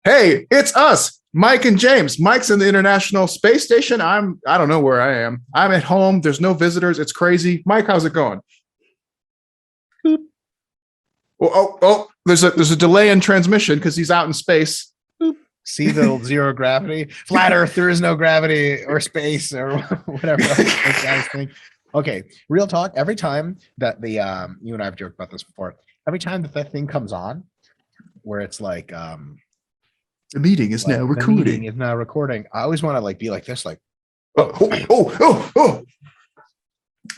Hey, it's us, Mike and James. Mike's in the International Space Station. I don't know where I am. I'm at home. There's no visitors. It's crazy. Mike, how's it going? Boop, Oh. There's a delay in transmission because he's out in space. boop. See the zero gravity, flat Earth. There is no gravity or space or whatever else those guys think. Okay, real talk. Every time that the you and I have joked about this before. Every time that thing comes on, where it's The meeting is like now the meeting recording. is now recording. I always want to be like this, like Oh.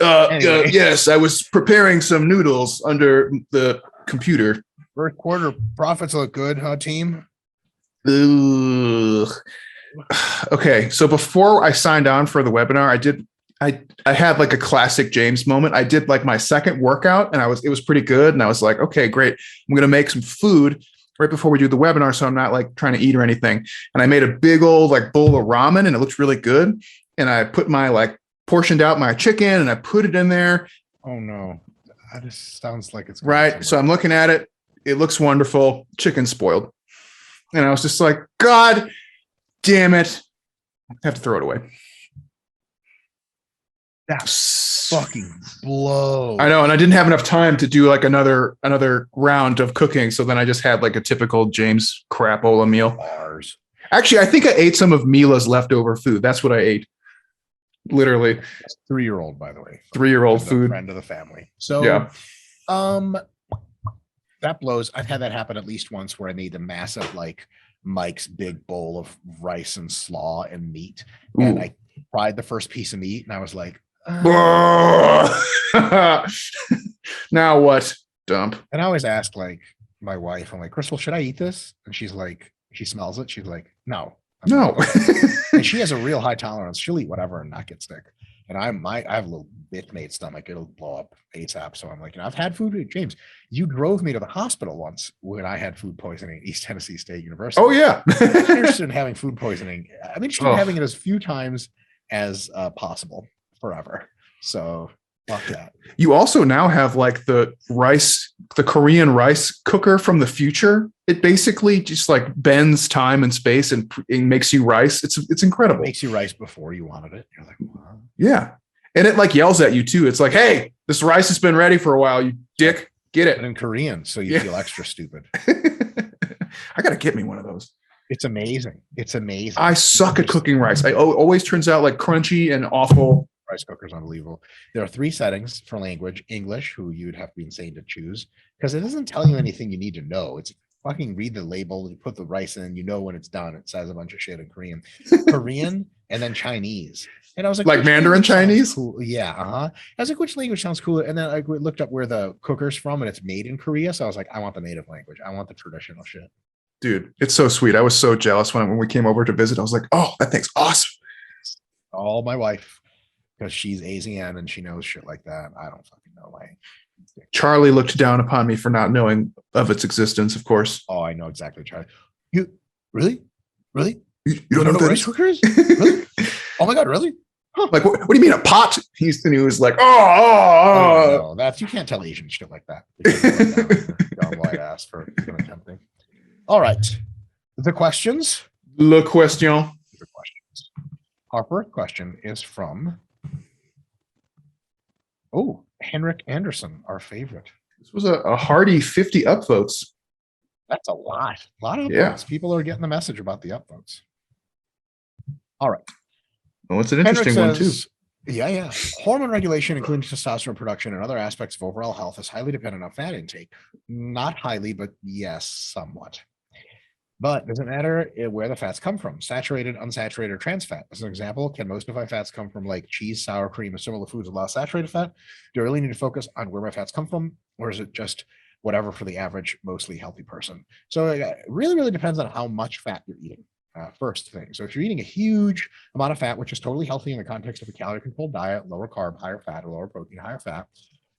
Anyway. Yes, I was preparing some noodles under the computer. first quarter profits look good, huh, team? Ugh. Okay, so before I signed on for the webinar, I had like a classic James moment. I did like my second workout and it was pretty good. And I was like, okay, great. I'm gonna make some food right before we do the webinar. So I'm not like trying to eat or anything. And I made a big old like bowl of ramen and it looked really good. And I put my like portioned out my chicken and I put it in there. Oh no, that just sounds like it's Right. So I'm looking at it. It looks wonderful. Chicken spoiled. And I was just like, God damn it. I have to throw it away. That fucking blow. I know, and I didn't have enough time to do like another round of cooking, so then I just had like a typical James crapola meal. Bars. Actually, I think I ate some of Mila's leftover food. That's what I ate. Literally, 3-year-old, by the way. 3-year-old food. Friend of the family. So Yeah. That blows. I've had that happen at least once where I made the massive like Mike's big bowl of rice and slaw and meat. And Ooh. I fried the first piece of meat and I was like, Now what? Dump. and I always ask like my wife, I'm like, Crystal, should I eat this? And she's like, she smells it. She's like, no. I'm No. like, and she has a real high tolerance. She'll eat whatever and not get sick. And I have a little bit-made stomach. It'll blow up ASAP. So I'm like, I've had food. James, you drove me to the hospital once when I had food poisoning at East Tennessee State University. Oh yeah. I'm interested in having food poisoning. I'm interested in having it as few times as possible forever. So fuck that. You also now have like the Korean rice cooker from the future. It basically just like bends time and space and makes you rice. It's incredible. It makes you rice before you wanted it. You're like, wow. Yeah. And it like yells at you too. It's like, hey, this rice has been ready for a while, you dick. Get it. But in Korean, so you feel extra stupid. I gotta get me one of those. It's amazing. It's amazing. I suck at cooking rice. I always turns out like crunchy and awful. Rice cooker's unbelievable. There are 3 settings for language: English, who you'd have to be insane to choose, because it doesn't tell you anything you need to know. It's fucking read the label, you put the rice in, you know when it's done. It says a bunch of shit in Korean, Korean, and then Chinese. And I was like Mandarin Chinese? Cool. Yeah, I was like, which language sounds cooler? And then I looked up where the cooker's from, and it's made in Korea. So I was like, I want the native language. I want the traditional shit. Dude, it's so sweet. I was so jealous when we came over to visit. I was like, oh, that thing's awesome. All my wife, because she's Asian and she knows shit like that. I don't fucking know why. Charlie looked down upon me for not knowing of its existence, of course. Oh, I know exactly, Charlie. You really? You don't know what rice cookers? Really? Oh my god, really? Huh. Like, what do you mean a pot? He was like, oh. No, that's, you can't tell Asian shit like that. Dumb white ass for attempting. All right, the questions. Le question. The questions. Our first question is from Henrik Anderson, our favorite. This was a hearty 50 upvotes. That's a lot of upvotes. People are getting the message about the upvotes. All right. Well, it's an interesting one too. Yeah. Hormone regulation, including testosterone production and other aspects of overall health, is highly dependent on fat intake. Not highly, but yes, somewhat. But does it matter where the fats come from? Saturated, unsaturated, or trans fat? As an example, can most of my fats come from like cheese, sour cream, or similar foods with a lot of saturated fat? Do I really need to focus on where my fats come from? Or is it just whatever for the average, mostly healthy person? So it really depends on how much fat you're eating. First thing. So if you're eating a huge amount of fat, which is totally healthy in the context of a calorie controlled diet, lower carb, higher fat, or lower protein, higher fat,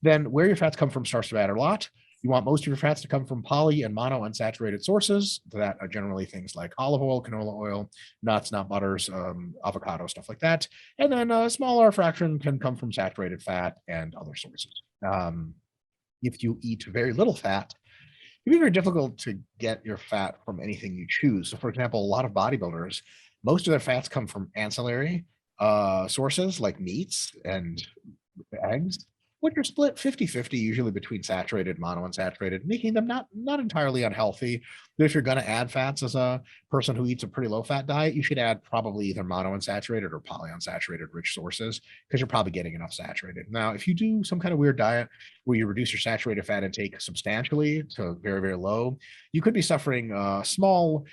then where your fats come from starts to matter a lot. You want most of your fats to come from poly and mono unsaturated sources that are generally things like olive oil, canola oil, nuts, nut butters, avocado, stuff like that. And then a smaller fraction can come from saturated fat and other sources. If you eat very little fat, can be very difficult to get your fat from anything you choose. So, for example, a lot of bodybuilders, most of their fats come from ancillary sources like meats and eggs, which are split 50-50 usually between saturated, monounsaturated, making them not entirely unhealthy. But if you're going to add fats as a person who eats a pretty low fat diet, you should add probably either monounsaturated or polyunsaturated rich sources because you're probably getting enough saturated. Now, if you do some kind of weird diet where you reduce your saturated fat intake substantially to very, very low, you could be suffering small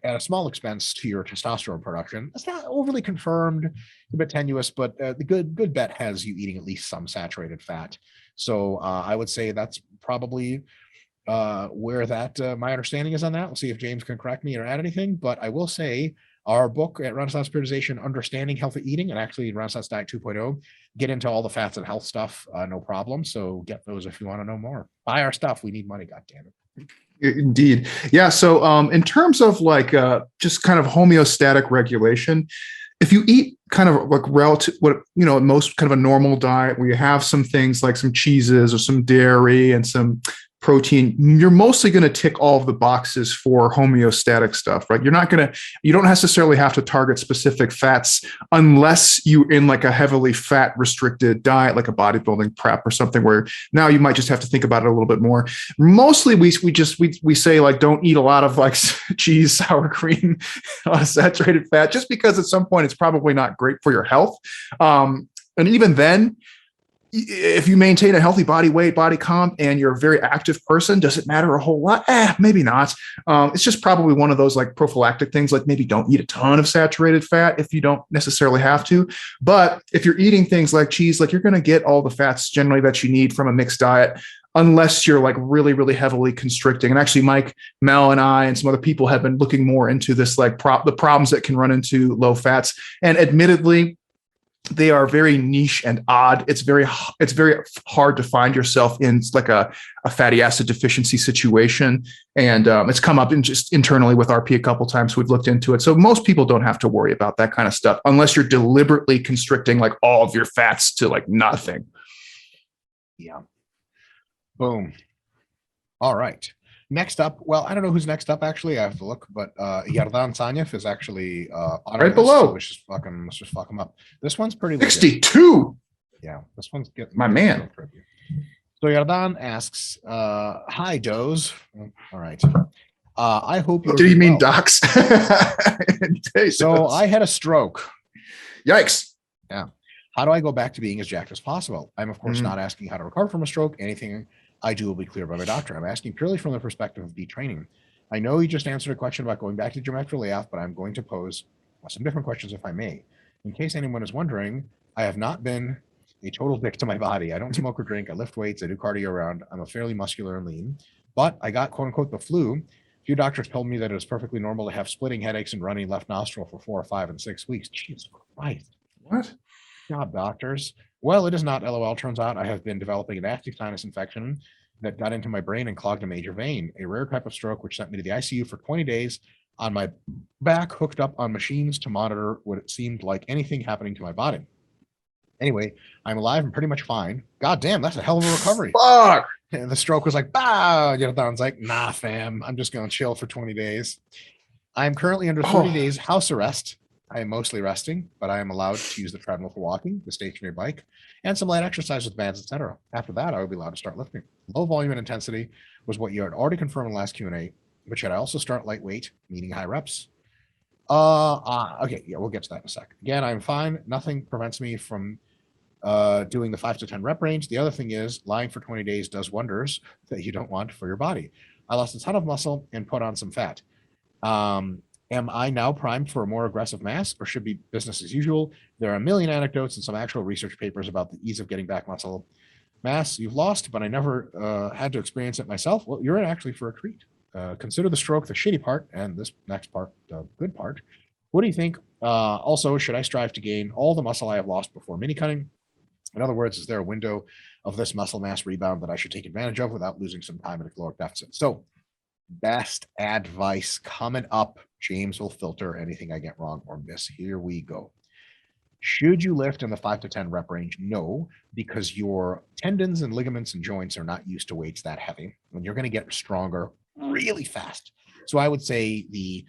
at a small expense to your testosterone production. That's not overly confirmed, a bit tenuous, but the good bet has you eating at least some saturated fat. So I would say that's probably where that my understanding is on that. We'll see if James can correct me or add anything, but I will say our book at Renaissance Periodization, Understanding Healthy Eating, and actually Renaissance Diet 2.0, get into all the fats and health stuff, no problem. So get those if you want to know more. Buy our stuff. We need money, goddammit. Indeed. Yeah. So in terms of like just kind of homeostatic regulation, if you eat kind of like relative, what, most kind of a normal diet where you have some things like some cheeses or some dairy and some protein, you're mostly going to tick all of the boxes for homeostatic stuff, right? You don't necessarily have to target specific fats unless you're in like a heavily fat restricted diet, like a bodybuilding prep or something where now you might just have to think about it a little bit more. Mostly we say like, don't eat a lot of like cheese, sour cream, saturated fat, just because at some point it's probably not great for your health. And even then, if you maintain a healthy body weight, body comp, and you're a very active person, does it matter a whole lot? Maybe not. It's just probably one of those like prophylactic things, like maybe don't eat a ton of saturated fat if you don't necessarily have to. But if you're eating things like cheese, like you're going to get all the fats generally that you need from a mixed diet, unless you're like really, really heavily constricting. And actually, Mike, Mel, and I, and some other people have been looking more into this, like the problems that can run into low fats. And admittedly, they are very niche and odd. It's very hard to find yourself in like a fatty acid deficiency situation. And it's come up just internally with RP a couple times. We've looked into it. So most people don't have to worry about that kind of stuff unless you're deliberately constricting like all of your fats to like nothing. Yeah. Boom. All right. Next up, well, I don't know who's next up, actually. I have to look, but Yardan Sanyev is actually on right below. So let's just fuck him up. This one's pretty legit. 62. Yeah, this one's getting my man. So Yardan asks, hi, Doze. All right. I hope you did he mean docs? So I had a stroke. Yikes. Yeah. How do I go back to being as jacked as possible? I'm, of course, not asking how to recover from a stroke. Anything I do will be cleared by my doctor. I'm asking purely from the perspective of detraining. I know you just answered a question about going back to geometric layoff, but I'm going to pose some different questions if I may. In case anyone is wondering, I have not been a total dick to my body. I don't smoke or drink. I lift weights. I do cardio around. I'm a fairly muscular and lean, but I got quote unquote the flu. A few doctors told me that it was perfectly normal to have splitting headaches and running left nostril for 4 or 5 and 6 weeks. Jesus Christ. What? God, doctors. Well, it is not. LOL. Turns out I have been developing a nasty sinus infection that got into my brain and clogged a major vein, a rare type of stroke, which sent me to the ICU for 20 days on my back, hooked up on machines to monitor what it seemed like anything happening to my body. Anyway, I'm alive and pretty much fine. God damn, that's a hell of a recovery. Fuck. And the stroke was like, bah. Don's like, nah, fam, I'm just going to chill for 20 days. I'm currently under 30 days house arrest. I am mostly resting, but I am allowed to use the treadmill for walking, the stationary bike, and some light exercise with bands, etc. After that, I will be allowed to start lifting. Low volume and intensity was what you had already confirmed in the last Q&A, but should I also start lightweight, meaning high reps? Okay, yeah, we'll get to that in a sec. Again, I'm fine. Nothing prevents me from doing the 5 to 10 rep range. The other thing is lying for 20 days does wonders that you don't want for your body. I lost a ton of muscle and put on some fat. Am I now primed for a more aggressive mass, or should be business as usual? There are a million anecdotes and some actual research papers about the ease of getting back muscle mass you've lost, but I never had to experience it myself. Well, you're in actually for a treat. Consider the stroke the shitty part, and this next part the good part. What do you think? Also, should I strive to gain all the muscle I have lost before mini cutting? In other words, is there a window of this muscle mass rebound that I should take advantage of without losing some time at a caloric deficit? So, best advice coming up. James will filter anything I get wrong or miss. Here we go. Should you lift in the 5 to 10 rep range? No, because your tendons and ligaments and joints are not used to weights that heavy, and you're going to get stronger really fast. So I would say the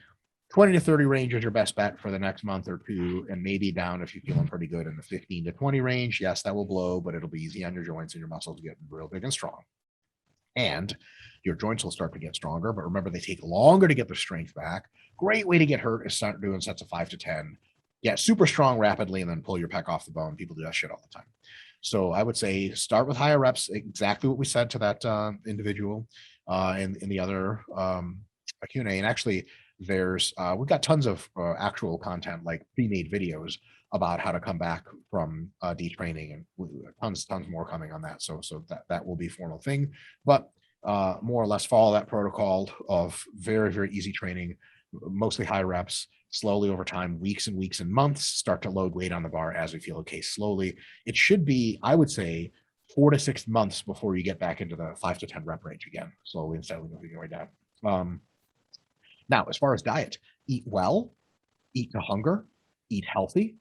20 to 30 range is your best bet for the next month or two, and maybe down if you're feeling pretty good in the 15 to 20 range. Yes, that will blow, but it'll be easy on your joints and your muscles to get real big and strong. And your joints will start to get stronger, but remember, they take longer to get their strength back. Great way to get hurt is start doing sets of 5 to 10. Get super strong rapidly and then pull your pec off the bone. People do that shit all the time. So I would say start with higher reps, exactly what we said to that individual in the other Q&A. And actually, there's we've got tons of actual content, like pre-made videos about how to come back from detraining, and tons more coming on that. So that will be a formal thing, but more or less follow that protocol of very, very easy training, mostly high reps, slowly over time, weeks and weeks and months, start to load weight on the bar as we feel okay slowly. It should be, I would say, 4 to 6 months before you get back into the 5 to 10 rep range again, slowly and steadily moving your way down. Now, as far as diet, eat well, eat to hunger, eat healthy,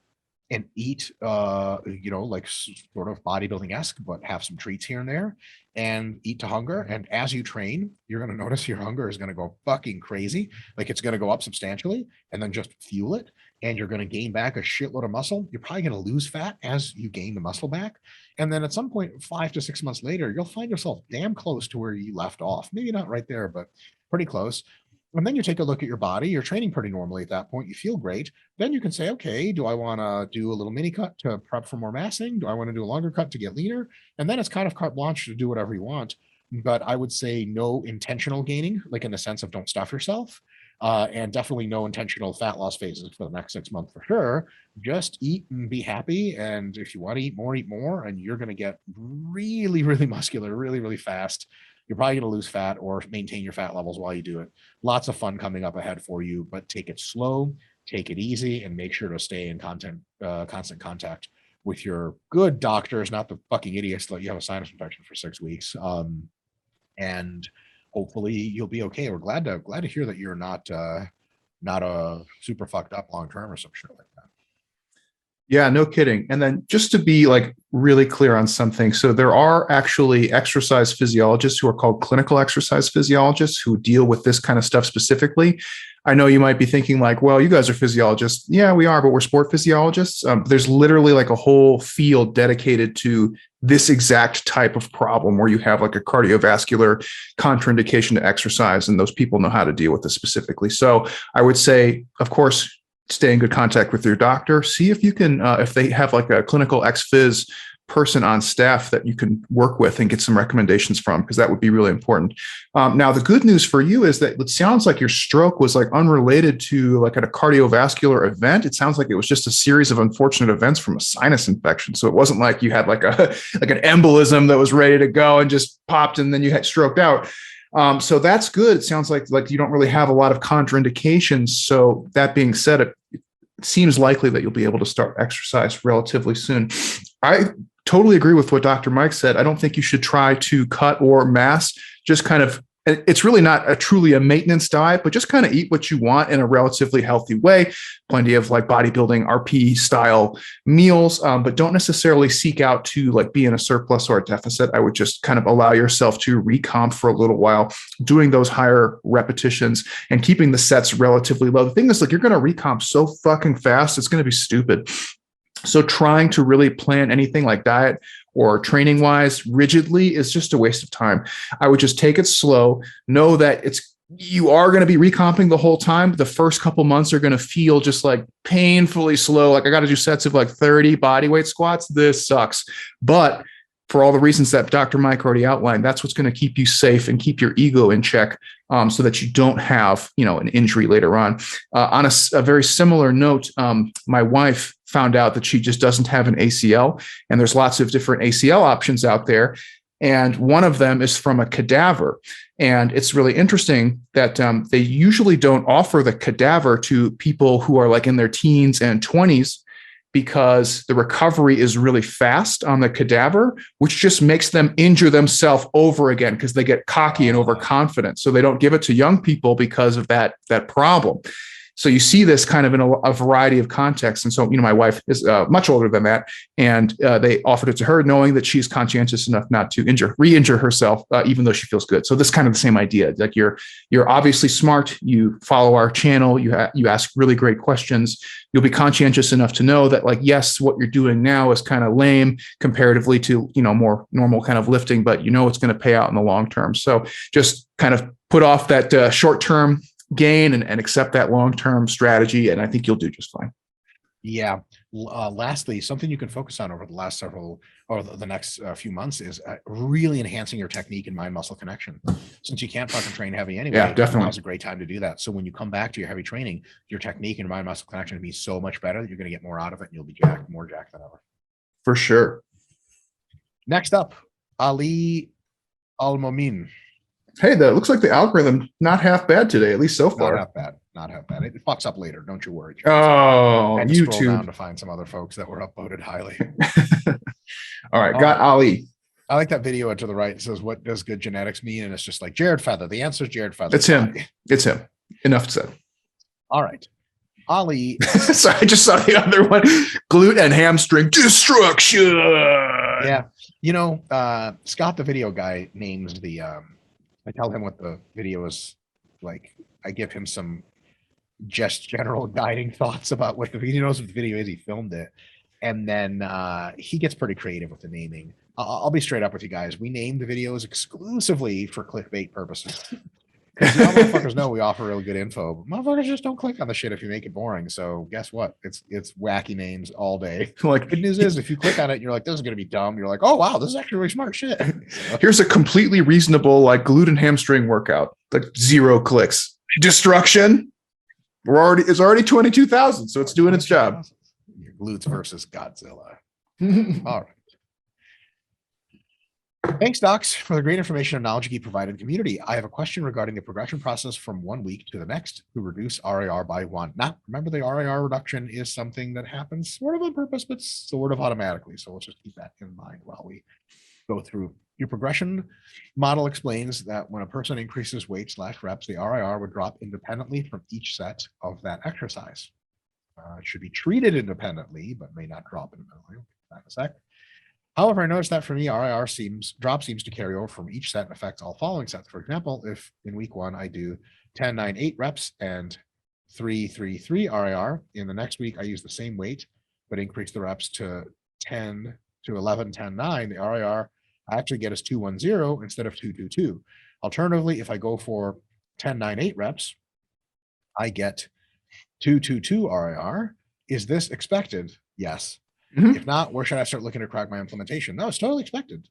and eat, like sort of bodybuilding-esque, but have some treats here and there, and eat to hunger. And as you train, you're going to notice your hunger is going to go fucking crazy. Like, it's going to go up substantially, and then just fuel it. And you're going to gain back a shitload of muscle. You're probably going to lose fat as you gain the muscle back. And then at some point, 5 to 6 months later, you'll find yourself damn close to where you left off. Maybe not right there, but pretty close. And then you take a look at your body. You're training pretty normally at that point. You feel great. Then you can say, okay, do I want to do a little mini cut to prep for more massing? Do I want to do a longer cut to get leaner? And then it's kind of carte blanche to do whatever you want. But I would say no intentional gaining, like in the sense of don't stuff yourself. And definitely no intentional fat loss phases for the next 6 months for sure. Just eat and be happy. And if you want to eat more, and you're going to get really, really muscular, really, really fast. You're probably going to lose fat or maintain your fat levels while you do it. Lots of fun coming up ahead for you, but take it slow, take it easy, and make sure to stay in constant contact with your good doctors, not the fucking idiots that you have a sinus infection for 6 weeks. And hopefully you'll be okay. We're glad to hear that you're not a super fucked up long term or some shit like that. Yeah, no kidding. And then just to be like really clear on something. So there are actually exercise physiologists who are called clinical exercise physiologists who deal with this kind of stuff specifically. I know you might be thinking like, well, you guys are physiologists. Yeah, we are, but we're sport physiologists. There's literally like a whole field dedicated to this exact type of problem where you have like a cardiovascular contraindication to exercise, and those people know how to deal with this specifically. So I would say, of course, stay in good contact with your doctor. See if you can, if they have like a clinical ex-phys person on staff that you can work with and get some recommendations from, because that would be really important. Now, the good news for you is that it sounds like your stroke was like unrelated to like a cardiovascular event. It sounds like it was just a series of unfortunate events from a sinus infection. So it wasn't like you had like an embolism that was ready to go and just popped and then you had stroked out. So that's good. It sounds like you don't really have a lot of contraindications. So that being said, it seems likely that you'll be able to start exercise relatively soon. I totally agree with what Dr. Mike said. I don't think you should try to cut or mass. Just kind of, it's really not truly a maintenance diet, but just kind of eat what you want in a relatively healthy way. Plenty of like bodybuilding RP style meals, but don't necessarily seek out to like be in a surplus or a deficit. I would just kind of allow yourself to recomp for a little while, doing those higher repetitions and keeping the sets relatively low. The thing is, like, you're going to recomp so fucking fast, it's going to be stupid. So trying to really plan anything like diet or training wise rigidly is just a waste of time. I would just take it slow. Know that you are going to be recomping the whole time. The first couple months are going to feel just like painfully slow. Like, I got to do sets of like 30 body weight squats. This sucks. But for all the reasons that Dr. Mike already outlined, that's what's going to keep you safe and keep your ego in check, so that you don't have, an injury later on. On a very similar note, my wife found out that she just doesn't have an ACL, and there's lots of different ACL options out there. And one of them is from a cadaver. And it's really interesting that they usually don't offer the cadaver to people who are like in their teens and 20s, because the recovery is really fast on the cadaver, which just makes them injure themselves over again because they get cocky and overconfident. So they don't give it to young people because of that problem. So you see this kind of in a variety of contexts. And so, my wife is much older than that. And they offered it to her knowing that she's conscientious enough not to re-injure herself, even though she feels good. So this kind of the same idea, like you're obviously smart. You follow our channel. You ask really great questions. You'll be conscientious enough to know that, like, yes, what you're doing now is kind of lame comparatively to, more normal kind of lifting, but it's going to pay out in the long term. So just kind of put off that short-term gain and accept that long-term strategy. And I think you'll do just fine. Yeah. Lastly, something you can focus on over the last several or the next few months is really enhancing your technique and mind muscle connection. Since you can't fucking train heavy anyway, Yeah, definitely. now's a great time to do that. So when you come back to your heavy training, your technique and mind muscle connection will be so much better that you're going to get more out of it, and you'll be more jacked than ever. For sure. Next up, Ali Al-Momin. Hey, that looks like the algorithm not half bad today, at least so far. Not half bad. It fucks up later. Don't you worry. Oh, and scroll YouTube. down to find some other folks that were upvoted highly. All right, got Ali. I like that video to the right. It says, "What does good genetics mean?" And it's just like Jared Feather. The answer is Jared Feather. It's him. It's him. Enough said. All right, Ali. So I just saw the other one. Glute and hamstring destruction. Yeah, Scott, the video guy, names the. I tell him what the video is like. I give him some just general guiding thoughts about what the video. He knows what the video is. He filmed it, and then he gets pretty creative with the naming. I'll be straight up with you guys. We named the videos exclusively for clickbait purposes. Because motherfuckers know we offer real good info, but motherfuckers just don't click on the shit if you make it boring. So guess what? It's wacky names all day. Like, good news is if you click on it and you're like, this is going to be dumb, you're like, oh wow, this is actually really smart shit. Here's a completely reasonable like glute and hamstring workout. Like 0 clicks. Destruction. It's already 22,000, so it's doing its job. Your glutes versus Godzilla. All right. Thanks, docs, for the great information and knowledge you provided community. I have a question regarding the progression process from 1 week to the next to reduce RIR by 1. Now, remember, the RIR reduction is something that happens sort of on purpose, but sort of automatically. So let's just keep that in mind while we go through. Your progression model explains that when a person increases weight / reps, the RIR would drop independently from each set of that exercise. It should be treated independently, but may not drop independently. Back a sec. However, I noticed that for me, RIR seems to carry over from each set and affects all following sets. For example, if in week 1 I do 10, 9, 8 reps and 3, 3, 3 RIR, in the next week I use the same weight, but increase the reps to 10 to 11, 10, 9, the RIR I actually get is 210 instead of 222. Alternatively, if I go for 10, 9, 8 reps, I get 222 RIR. Is this expected? Yes. Mm-hmm. If not, where should I start looking to crack my implementation? No, it's totally expected.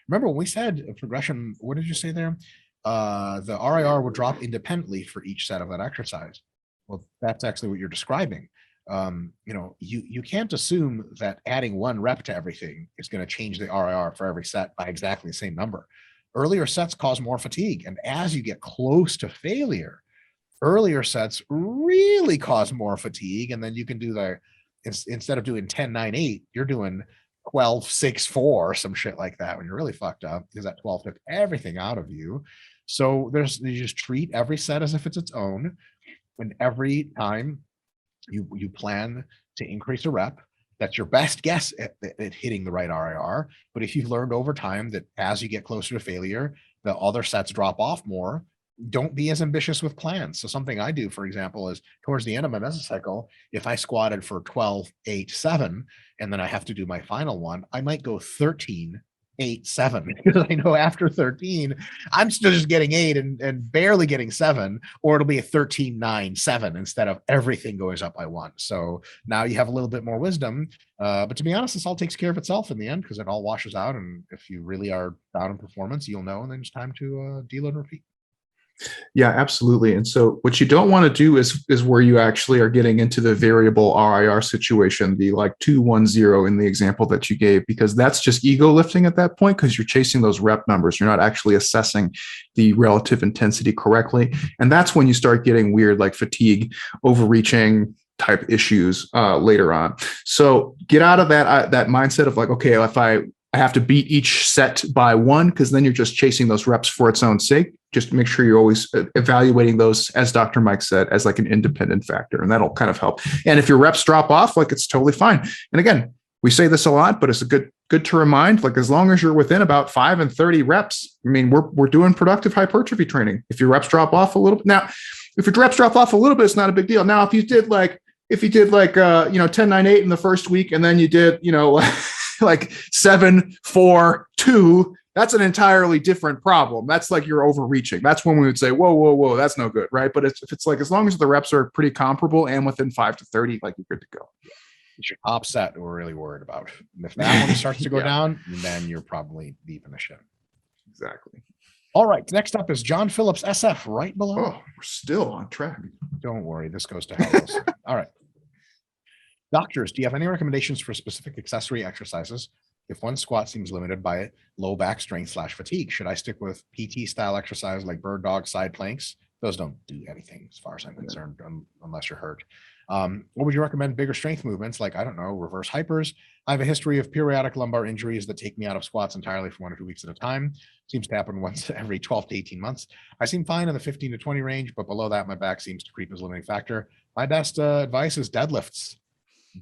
Remember when we said progression, what did you say there? The RIR would drop independently for each set of that exercise. Well, that's actually what you're describing. You can't assume that adding 1 rep to everything is going to change the RIR for every set by exactly the same number. Earlier sets cause more fatigue. And as you get close to failure, earlier sets really cause more fatigue. And then you can do instead of doing 10, 9, 8, you're doing 12, 6, 4, some shit like that when you're really fucked up, because that 12 took everything out of you. So you just treat every set as if it's its own. And every time you plan to increase a rep, that's your best guess at hitting the right RIR. But if you've learned over time that as you get closer to failure, the other sets drop off more, don't be as ambitious with plans. So something I do, for example, is towards the end of my mesocycle, if I squatted for 12, 8, 7, and then I have to do my final one, I might go 13, 8, 7, because I know after 13, I'm still just getting 8 and barely getting 7, or it'll be a 13, 9, 7 instead of everything goes up by 1. So now you have a little bit more wisdom. But to be honest, this all takes care of itself in the end, because it all washes out. And if you really are down in performance, you'll know, and then it's time to deload and repeat. Yeah, absolutely. And so what you don't want to do is where you actually are getting into the variable RIR situation, the like 210 in the example that you gave, because that's just ego lifting at that point, because you're chasing those rep numbers. You're not actually assessing the relative intensity correctly. And that's when you start getting weird, like fatigue, overreaching type issues later on. So get out of that mindset of like, okay, if I I have to beat each set by one, because then you're just chasing those reps for its own sake. Just make sure you're always evaluating those, as Dr. Mike said, as like an independent factor, and that'll kind of help. And if your reps drop off, like, it's totally fine. And again, we say this a lot, but it's a good to remind, like, as long as you're within about 5 and 30 reps, I mean, we're doing productive hypertrophy training. If your reps drop off a little bit, now, if your reps drop off a little bit, it's not a big deal. Now, if you did like 10, 9, 8 in the first week, and then you did, like 7, 4, 2, that's an entirely different problem. That's like you're overreaching. That's when we would say, whoa, that's no good, right? But if it's like, as long as the reps are pretty comparable and within 5 to 30, like, you're good to go. It's your top set we're really worried about. And if that one starts to go Yeah. down, then you're probably deep in the shit. Exactly. All right. Next up is John Phillips, SF, right below. Oh, we're still on track. Don't worry. This goes to hell. All right. Doctors, do you have any recommendations for specific accessory exercises? If one squat seems limited by low back strength / fatigue, should I stick with PT style exercise like bird dog side planks? Those don't do anything as far as I'm concerned, unless you're hurt. What would you recommend? Bigger strength movements like, I don't know, reverse hypers. I have a history of periodic lumbar injuries that take me out of squats entirely for 1 or 2 weeks at a time. Seems to happen once every 12 to 18 months. I seem fine in the 15 to 20 range, but below that, my back seems to creep as a limiting factor. My best advice is deadlifts.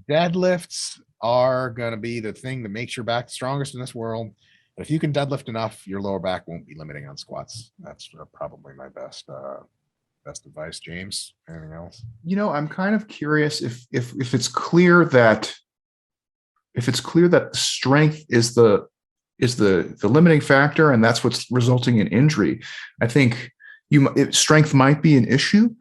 Deadlifts are going to be the thing that makes your back the strongest in this world. But if you can deadlift enough, your lower back won't be limiting on squats. That's probably my best advice. James, anything else? I'm kind of curious if it's clear that strength is the limiting factor, and that's what's resulting in injury. I think strength might be an issue,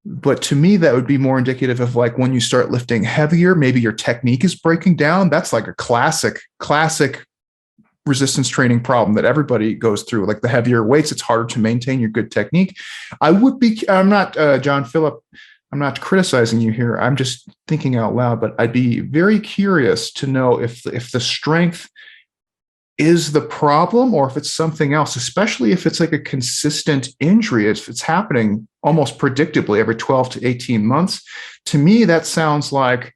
but to me, that would be more indicative of like when you start lifting heavier, maybe your technique is breaking down. That's like a classic resistance training problem that everybody goes through. Like the heavier weights, it's harder to maintain your good technique. I'm not John Phillip, I'm not criticizing you here. I'm just thinking out loud, but I'd be very curious to know if the strength is the problem or if it's something else, especially if it's like a consistent injury. If it's happening almost predictably every 12 to 18 months, to me, that sounds like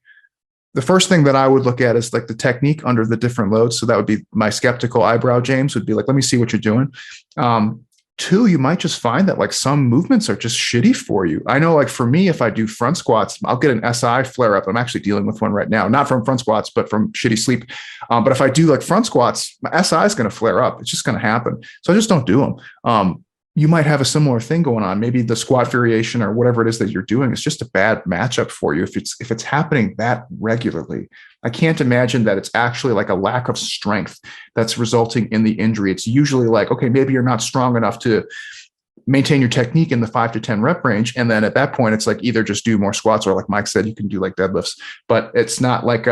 the first thing that I would look at is like the technique under the different loads. So that would be my skeptical eyebrow, James, would be like, let me see what you're doing. 2, you might just find that like some movements are just shitty for you. I know, like for me, if I do front squats, I'll get an SI flare up. I'm actually dealing with one right now, not from front squats, but from shitty sleep. But if I do like front squats, my SI is going to flare up. It's just going to happen. So I just don't do them. You might have a similar thing going on. Maybe the squat variation or whatever it is that you're doing is just a bad matchup for you. If it's happening that regularly, I can't imagine that it's actually like a lack of strength that's resulting in the injury. It's usually like, okay, maybe you're not strong enough to maintain your technique in the 5 to 10 rep range. And then at that point, it's like either just do more squats or like Mike said, you can do like deadlifts, but it's not like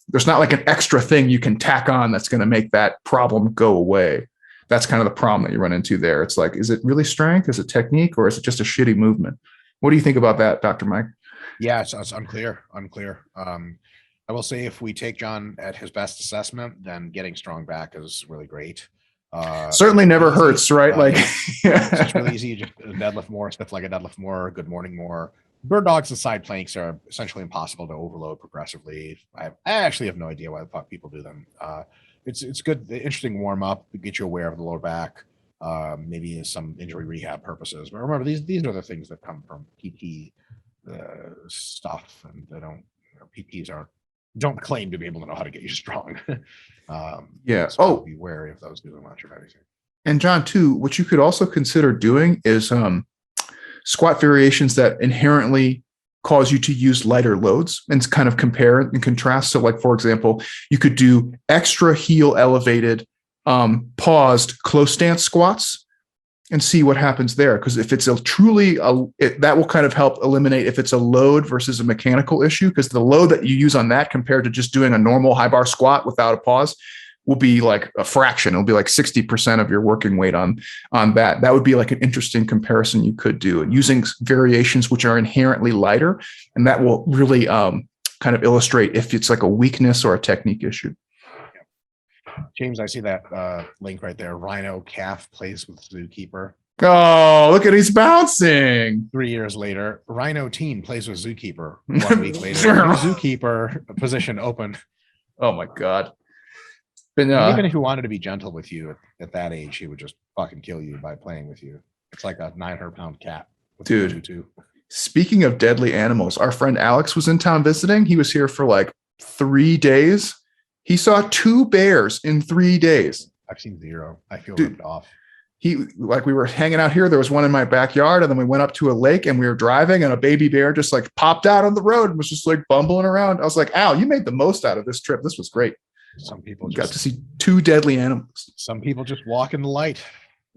there's not like an extra thing you can tack on that's going to make that problem go away. That's kind of the problem that you run into there. It's like, is it really strength? Is it technique? Or is it just a shitty movement? What do you think about that, Dr. Mike? Yeah, it's unclear. I will say if we take John at his best assessment, then getting strong back is really great. Certainly never hurts, right? Like it's really easy. Just deadlift more, stuff like a deadlift more, good morning more. Bird dogs and side planks are essentially impossible to overload progressively. I actually have no idea why the fuck people do them. It's good, interesting warm up, get you aware of the lower back, maybe some injury rehab purposes. But remember, these are the things that come from PT stuff, and they don't. PTs don't claim to be able to know how to get you strong. Yeah. So be wary of those doing much of anything. And John, too, what you could also consider doing is squat variations that inherently cause you to use lighter loads and kind of compare and contrast. So like, for example, you could do extra heel elevated, paused close stance squats and see what happens there. Because if it's that will kind of help eliminate if it's a load versus a mechanical issue, because the load that you use on that compared to just doing a normal high bar squat without a pause will be like a fraction. It'll be like 60% of your working weight on that. That would be like an interesting comparison you could do, and using variations which are inherently lighter. And that will really kind of illustrate if it's like a weakness or a technique issue. James, I see that link right there. Rhino calf plays with Zookeeper. Oh, look at he's bouncing. 3 years later, Rhino teen plays with Zookeeper. 1 week later, Zookeeper position open. Oh my God. But And even if he wanted to be gentle with you at that age, he would just fucking kill you by playing with you. It's like a 900-pound cat. Dude, speaking of deadly animals, our friend Alex was in town visiting. He was here for like 3 days. He saw 2 bears in 3 days. I've seen 0. I feel Dude, ripped off. we were hanging out here. There was one in my backyard, and then we went up to a lake and we were driving, and a baby bear just like popped out on the road and was just like bumbling around. I was like, Al, you made the most out of this trip. This was great. Some people got to see 2 deadly animals. Some people just walk in the light.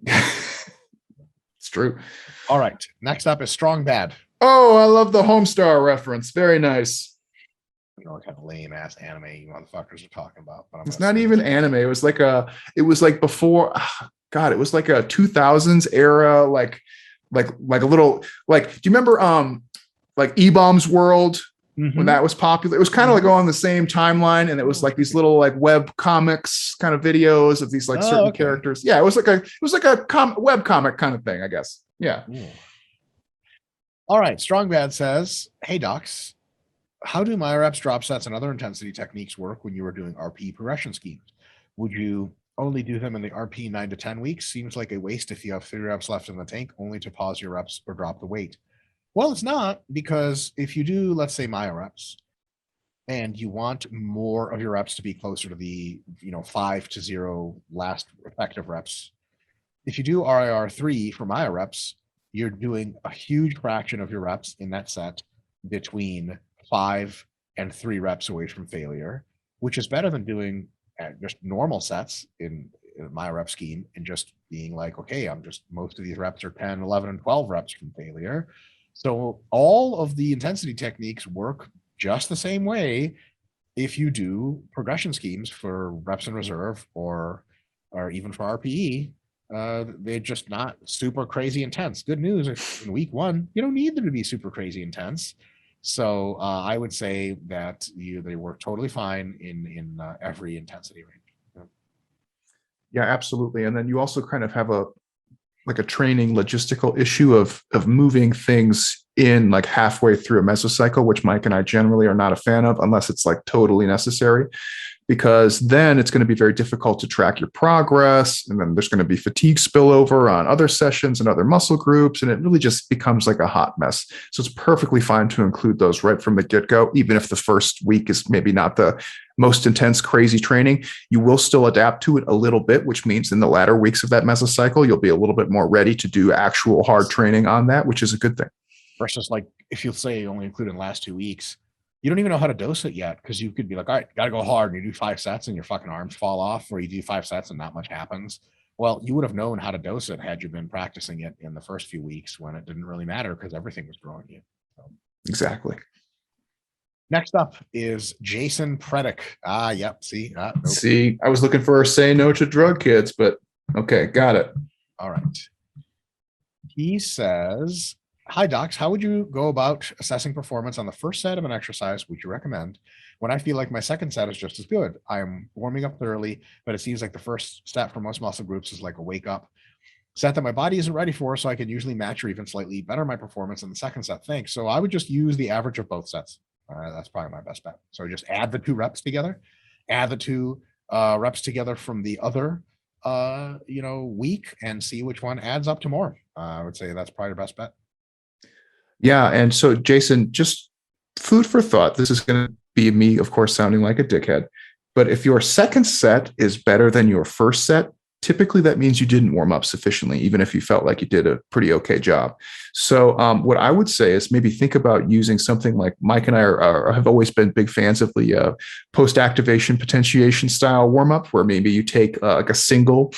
It's true. All right. Next up is Strong Bad. Oh, I love the Homestar reference. Very nice. You know what kind of lame ass anime you motherfuckers are talking about. But it's not even anime. It was like before. God, it was like a 2000s era, like a little, like, do you remember like E-Bombs World? When that was popular? It was kind of like on the same timeline, and it was like these little like web comics kind of videos of these like certain characters. Yeah, it was like a web comic kind of thing, I guess. Yeah. All right. Strong Bad says, "Hey docs, how do my reps, drop sets, and other intensity techniques work when you are doing RP progression schemes? Would you only do them in the RP 9 to 10 weeks? Seems like a waste if you have 3 reps left in the tank, only to pause your reps or drop the weight." Well, it's not, because if you do, let's say, myo reps, and you want more of your reps to be closer to the 5 to 0 last effective reps, if you do RIR 3 for myo reps, you're doing a huge fraction of your reps in that set between 5 and 3 reps away from failure, which is better than doing just normal sets in my rep scheme and just being like, okay, most of these reps are 10, 11, and 12 reps from failure. So all of the intensity techniques work just the same way if you do progression schemes for reps in reserve or even for RPE. They're just not super crazy intense. Good news, in week 1, you don't need them to be super crazy intense. So I would say that they work totally fine in every intensity range. Yeah, absolutely. And then you also kind of have a training logistical issue of moving things in like halfway through a mesocycle, which Mike and I generally are not a fan of unless it's like totally necessary, because then it's going to be very difficult to track your progress. And then there's going to be fatigue spillover on other sessions and other muscle groups. And it really just becomes like a hot mess. So it's perfectly fine to include those right from the get-go, even if the first week is maybe not the most intense, crazy training. You will still adapt to it a little bit, which means in the latter weeks of that mesocycle, you'll be a little bit more ready to do actual hard training on that, which is a good thing. Versus like, if you say you only include in the last 2 weeks, you don't even know how to dose it yet, because you could be like, all right, got to go hard. And you do 5 sets and your fucking arms fall off, or you do 5 sets and not much happens. Well, you would have known how to dose it had you been practicing it in the first few weeks when it didn't really matter because everything was growing you. So. Exactly. Next up is Jason Predick. Yep. See, nope. See, I was looking for say no to drug kids, but okay, got it. All right. He says, "Hi docs, how would you go about assessing performance on the first set of an exercise? Would you recommend when I feel like my second set is just as good? I'm warming up thoroughly, but it seems like the first step for most muscle groups is like a wake up set that my body isn't ready for, so I can usually match or even slightly better my performance in the second set. Thanks." So I would just use the average of both sets. That's probably my best bet. So just add the 2 reps together, add the 2 reps together from the other week, and see which one adds up to more. I would say that's probably your best bet. Yeah. And so, Jason, just food for thought. This is going to be me, of course, sounding like a dickhead. But if your second set is better than your first set, typically that means you didn't warm up sufficiently, even if you felt like you did a pretty okay job. So what I would say is maybe think about using something like Mike and I have always been big fans of the post-activation potentiation style warm-up, where maybe you take like a single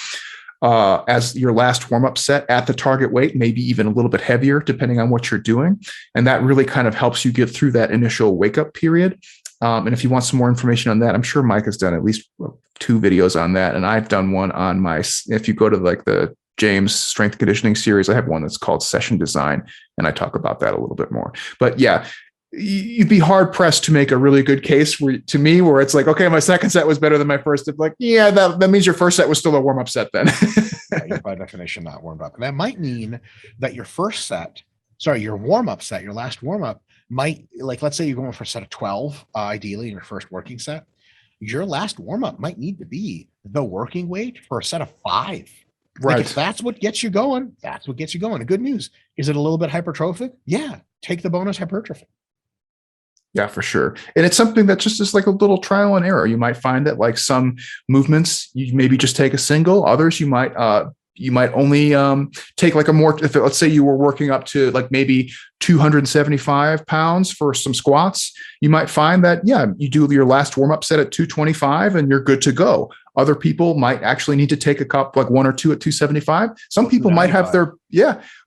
as your last warm-up set at the target weight, maybe even a little bit heavier, depending on what you're doing. And that really kind of helps you get through that initial wake-up period. And if you want some more information on that, I'm sure Mike has done at least 2 videos on that. And I've done one on if you go to like the James strength conditioning series, I have one that's called Session Design. And I talk about that a little bit more. But yeah, you'd be hard pressed to make a really good case where it's like, okay, my second set was better than my first. It's like, yeah, that means your first set was still a warm-up set then. Yeah, you're by definition not warmed up. And that might mean that your your warm-up set, your last warm-up might, like, let's say you're going for a set of 12, ideally in your first working set. your last warm-up might need to be the working weight for a set of 5. Right. Like if that's what gets you going, that's what gets you going. The good news, is it a little bit hypertrophic? Yeah, take the bonus hypertrophy. Yeah, for sure. And it's something that just is like a little trial and error. You might find that like some movements, you maybe just take a single. Others, you might only take like a more, if let's say you were working up to like maybe 275 pounds for some squats, you might find that, yeah, you do your last warm up set at 225 and you're good to go. Other people might actually need to take a couple, like 1 or 2 at 275. Some people might have their,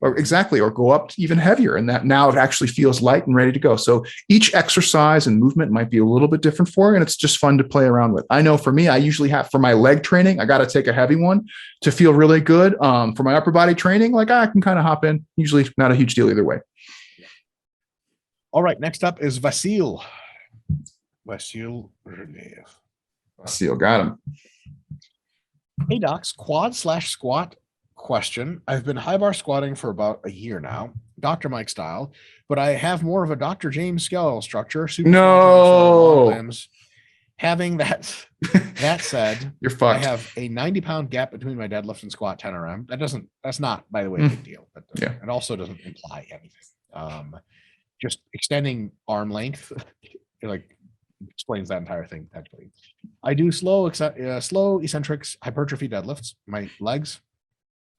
or exactly, or go up even heavier, and that now it actually feels light and ready to go. So each exercise and movement might be a little bit different for you, and it's just fun to play around with. I know for me, I usually have, for my leg training, I got to take a heavy one to feel really good. For my upper body training, like I can kind of hop in, usually not a huge deal either way. All right, next up is Vasil. Vasil, got him. Hey docs, quad/squat question. I've been high bar squatting for about a year now, Dr. Mike style, but I have more of a Dr. James skeletal structure. No. Limbs. Having that said, you're fucked. I have a 90-pound gap between my deadlift and squat 10RM. That's not, by the way, a big deal, but it also doesn't imply anything. Just extending arm length, like explains that entire thing actually. I do slow eccentrics hypertrophy deadlifts. My legs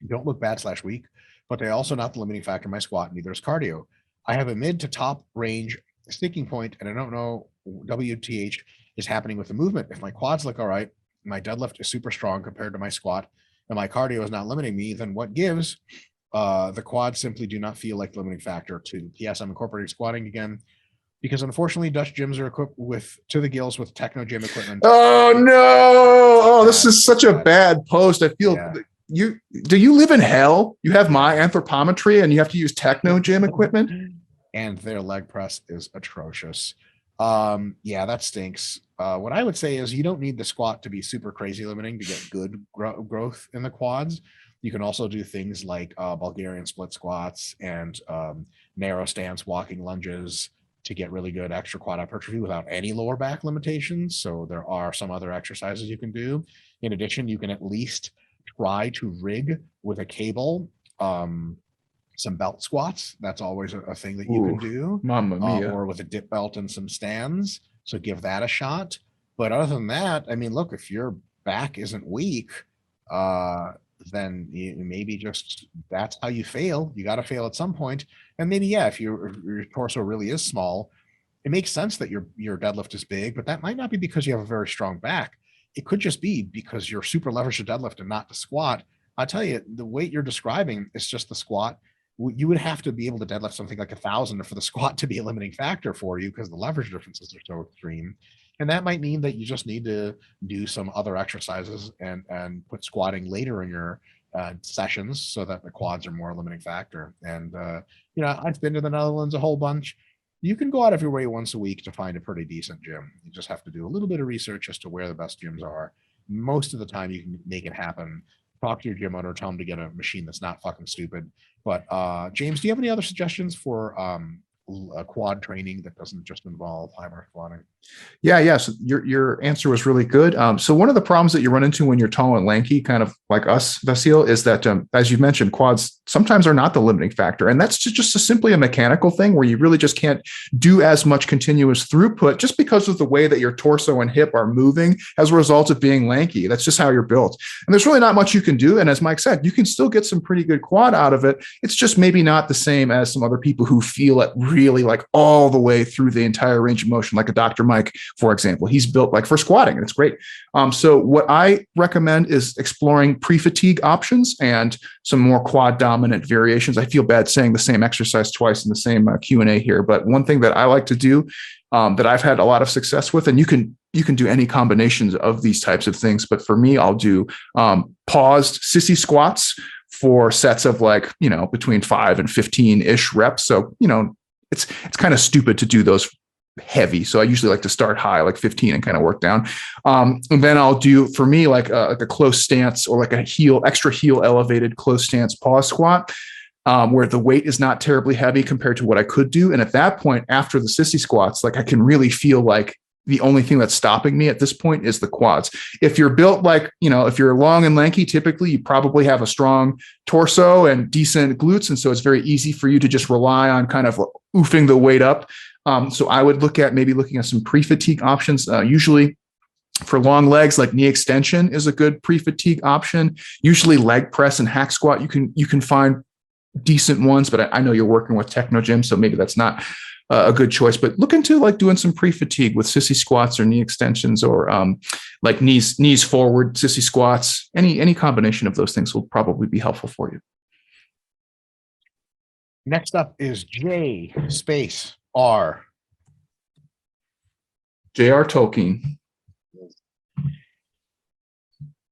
don't look bad/weak, but they're also not the limiting factor in my squat. Neither is cardio. I have a mid to top range sticking point, and I don't know WTH is happening with the movement. If my quads look all right, my deadlift is super strong compared to my squat, and my cardio is not limiting me, then what gives? The quads simply do not feel like the limiting factor. To PS, I'm incorporating squatting again, because unfortunately Dutch gyms are equipped with to the gills with techno gym equipment. Oh no! Oh, this is such a bad post. I feel do you live in hell? You have my anthropometry and you have to use techno gym equipment? And their leg press is atrocious. That stinks. What I would say is you don't need the squat to be super crazy limiting to get good growth in the quads. You can also do things like Bulgarian split squats and narrow stance walking lunges to get really good extra quad hypertrophy without any lower back limitations. So there are some other exercises you can do. In addition, you can at least try to rig with a cable some belt squats. That's always a thing that you can do. Mamma mia. Or with a dip belt and some stands. So give that a shot. But other than that, I mean, look, if your back isn't weak, then maybe just that's how you fail. You got to fail at some point. And maybe, if your torso really is small, it makes sense that your deadlift is big, but that might not be because you have a very strong back. It could just be because you're super leveraged to deadlift and not to squat. I'll tell you, the weight you're describing is just the squat. You would have to be able to deadlift something like 1,000 for the squat to be a limiting factor for you because the leverage differences are so extreme. And that might mean that you just need to do some other exercises and put squatting later in your sessions so that the quads are more a limiting factor. And, I've been to the Netherlands a whole bunch. You can go out of your way once a week to find a pretty decent gym. You just have to do a little bit of research as to where the best gyms are. Most of the time you can make it happen. Talk to your gym owner, tell them to get a machine that's not fucking stupid. But James, do you have any other suggestions for quad training that doesn't just involve high bar squatting? Yeah. So your answer was really good. So one of the problems that you run into when you're tall and lanky, kind of like us, Vasil, is that as you mentioned, quads sometimes are not the limiting factor, and that's just simply a mechanical thing where you really just can't do as much continuous throughput just because of the way that your torso and hip are moving as a result of being lanky. That's just how you're built, and there's really not much you can do. And as Mike said, you can still get some pretty good quad out of it. It's just maybe not the same as some other people who feel it really like all the way through the entire range of motion, like a Dr. Mike, for example. He's built like for squatting, and it's great. So what I recommend is exploring pre-fatigue options and some more quad dominant variations. I feel bad saying the same exercise twice in the same Q&A here, but one thing that I like to do that I've had a lot of success with, and you can do any combinations of these types of things, but for me, I'll do paused sissy squats for sets of between 5 and 15-ish reps. So, it's kind of stupid to do those heavy. So I usually like to start high, like 15, and kind of work down. And then I'll do, for me, like a close stance or like a extra heel elevated close stance pause squat, where the weight is not terribly heavy compared to what I could do. And at that point, after the sissy squats, like I can really feel like the only thing that's stopping me at this point is the quads. If you're built like, if you're long and lanky, typically you probably have a strong torso and decent glutes. And so it's very easy for you to just rely on kind of oofing the weight up. So I would looking at some pre-fatigue options. Usually for long legs, like knee extension is a good pre-fatigue option. Usually leg press and hack squat, you can find decent ones, but I know you're working with Techno Gym, so maybe that's not a good choice. But look into like doing some pre-fatigue with sissy squats or knee extensions, or like knees forward sissy squats. Any combination of those things will probably be helpful for you. Next up is J space R. J.R. Tolkien.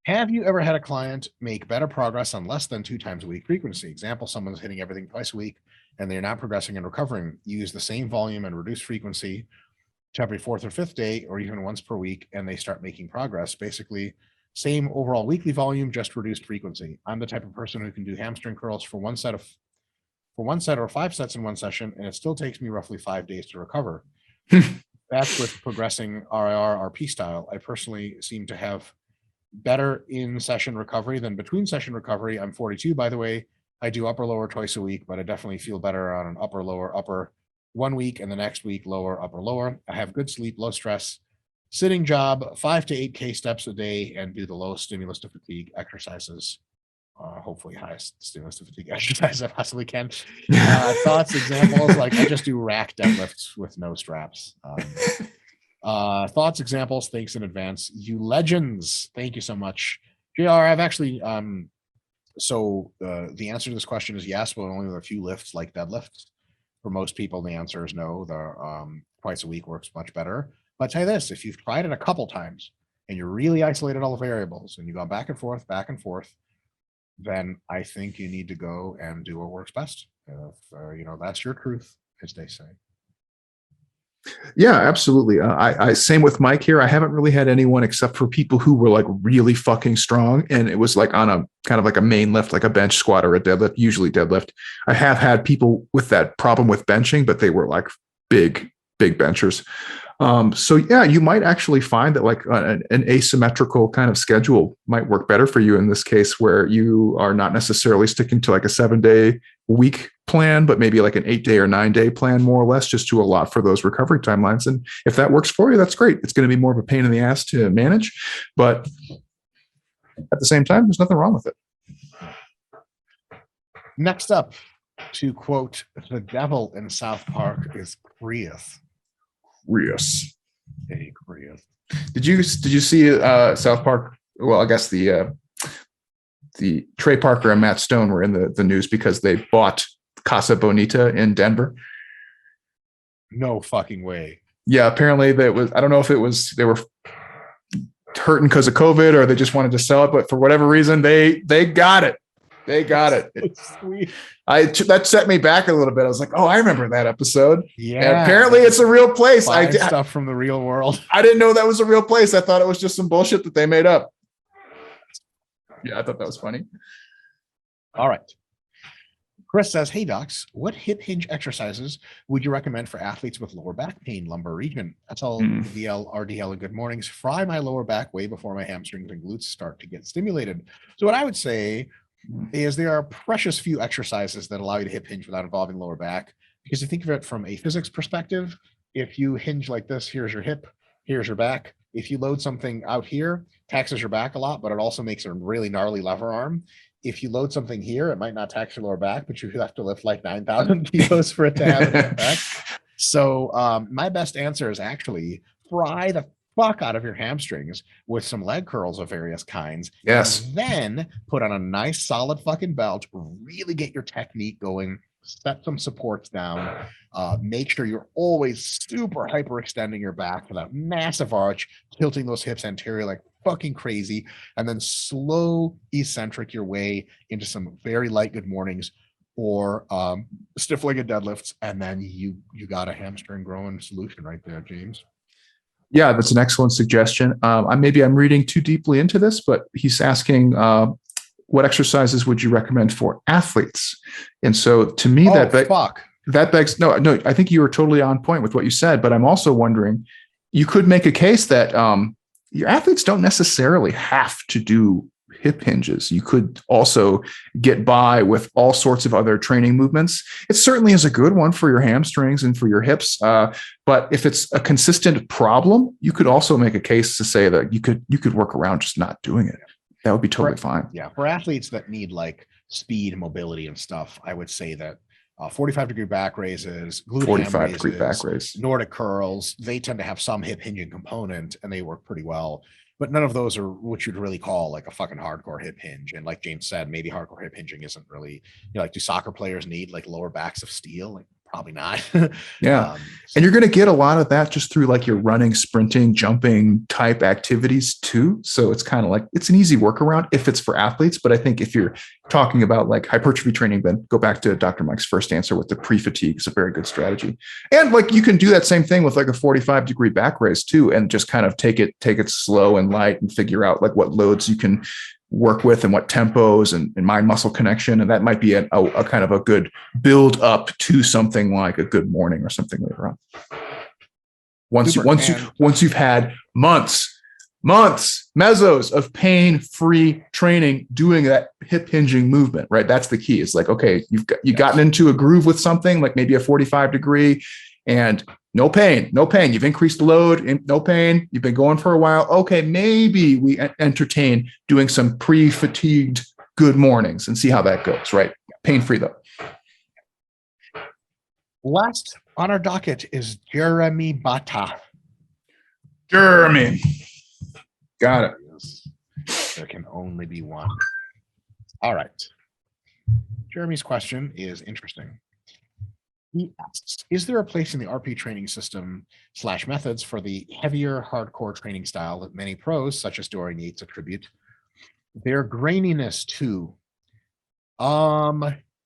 Have you ever had a client make better progress on less than 2 times a week frequency? Example, someone's hitting everything twice a week and they're not progressing and recovering. Use the same volume and reduce frequency to every 4th or 5th day, or even once per week, and they start making progress. Basically, same overall weekly volume, just reduced frequency. I'm the type of person who can do hamstring curls for one set or 5 sets in one session, and it still takes me roughly 5 days to recover. That's with progressing RIR, RP style. I personally seem to have better in session recovery than between session recovery. I'm 42, by the way. I do upper lower twice a week, but I definitely feel better on an upper lower upper 1 week, and the next week lower upper lower. I have good sleep, low stress, sitting job, 5 to 8K steps a day, and do the low stimulus to fatigue exercises. Hopefully highest stimulus to fatigue exercise I possibly can. Thoughts, examples, like I just do rack deadlifts with no straps. Thoughts, examples, thanks in advance. You legends, thank you so much. JR, I've actually, the answer to this question is yes, but only with a few lifts like deadlifts. For most people, the answer is no. The twice a week works much better. But I'll tell you this, if you've tried it a couple times and you're really isolated all the variables and you go back and forth, then I think you need to go and do what works best. That's your truth, as they say. Yeah, absolutely. I same with Mike here. I haven't really had anyone except for people who were like really fucking strong, and it was like on a kind of like a main lift, like a bench squat or a deadlift, usually deadlift. I have had people with that problem with benching, but they were like big benchers. So yeah, you might actually find that like an asymmetrical kind of schedule might work better for you in this case, where you are not necessarily sticking to like a 7-day week plan, but maybe like an 8-day or 9-day plan, more or less, just to allot for those recovery timelines. And if that works for you, that's great. It's going to be more of a pain in the ass to manage, but at the same time, there's nothing wrong with it. Next up, to quote the devil in South Park, is Chris. Yes. Hey, Chris. Did you see South Park? Well, I guess the Trey Parker and Matt Stone were in the news because they bought Casa Bonita in Denver. No fucking way. Yeah, apparently that was, I don't know if it was they were hurting because of COVID or they just wanted to sell it, but for whatever reason they got it. They got it. Sweet. That set me back a little bit. I was like, oh, I remember that episode. Yeah. And apparently it's a real place. Stuff from the real world. I didn't know that was a real place. I thought it was just some bullshit that they made up. Yeah, I thought that was funny. All right. Chris says, hey docs, what hip hinge exercises would you recommend for athletes with lower back pain, lumbar region? That's all DL, RDL, and good mornings. Fry my lower back way before my hamstrings and glutes start to get stimulated. So what I would say is there are precious few exercises that allow you to hip hinge without involving lower back. Because you think of it from a physics perspective, if you hinge like this, here's your hip, here's your back. If you load something out here, taxes your back a lot, but it also makes a really gnarly lever arm. If you load something here, it might not tax your lower back, but you have to lift like 9,000 kilos for it to have an effect. So my best answer is actually fry the fuck out of your hamstrings with some leg curls of various kinds. Yes. And then put on a nice solid fucking belt, really get your technique going, set some supports down, make sure you're always super hyperextending your back for that massive arch, tilting those hips anterior like fucking crazy, and then slow eccentric your way into some very light good mornings or stiff-legged deadlifts, and then you got a hamstring growing solution right there, James. Yeah, that's an excellent suggestion. Maybe I'm reading too deeply into this, but he's asking what exercises would you recommend for athletes? And so to me, that begs, no, I think you were totally on point with what you said, but I'm also wondering you could make a case that your athletes don't necessarily have to do hip hinges. You could also get by with all sorts of other training movements. It certainly is a good one for your hamstrings and for your hips. But if it's a consistent problem, you could also make a case to say that you could work around just not doing it. That would be totally fine. Yeah. For athletes that need like speed, mobility and stuff, I would say that 45-degree back raises, glute 45-degree back raise, Nordic curls, they tend to have some hip hinging component and they work pretty well. But none of those are what you'd really call like a fucking hardcore hip hinge. And like James said, maybe hardcore hip hinging isn't really, like, do soccer players need like lower backs of steel? Like, probably not. Yeah. And you're going to get a lot of that just through like your running, sprinting, jumping type activities too. So it's kind of like, it's an easy workaround if it's for athletes. But I think if you're talking about like hypertrophy training, then go back to Dr. Mike's first answer with the pre-fatigue is a very good strategy. And like, you can do that same thing with like a 45-degree back raise too, and just kind of take it slow and light and figure out like what loads you can work with and what tempos and mind muscle connection. And that might be a kind of a good build up to something like a good morning or something later on. Once you've had months mesos of pain-free training doing that hip hinging movement, right? That's the key. It's like, okay, you've gotten into a groove with something like maybe a 45-degree and no pain. You've increased the load, no pain. You've been going for a while. Okay, maybe we entertain doing some pre-fatigued good mornings and see how that goes, right? Pain-free though. Last on our docket is Jeremy Bata. Jeremy. Got it. There can only be one. All right. Jeremy's question is interesting. He asks, is there a place in the RP training system / methods for the heavier hardcore training style that many pros, such as Dorian Yates, attribute their graininess to?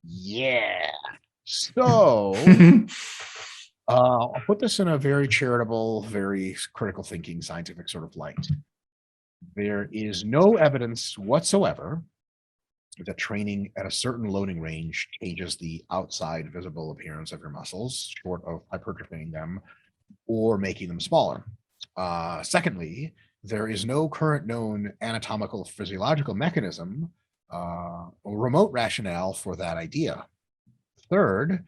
Yeah. So I'll put this in a very charitable, very critical thinking, scientific sort of light. There is no evidence whatsoever that training at a certain loading range changes the outside visible appearance of your muscles, short of hypertrophying them or making them smaller. Secondly, there is no current known anatomical physiological mechanism or remote rationale for that idea. Third,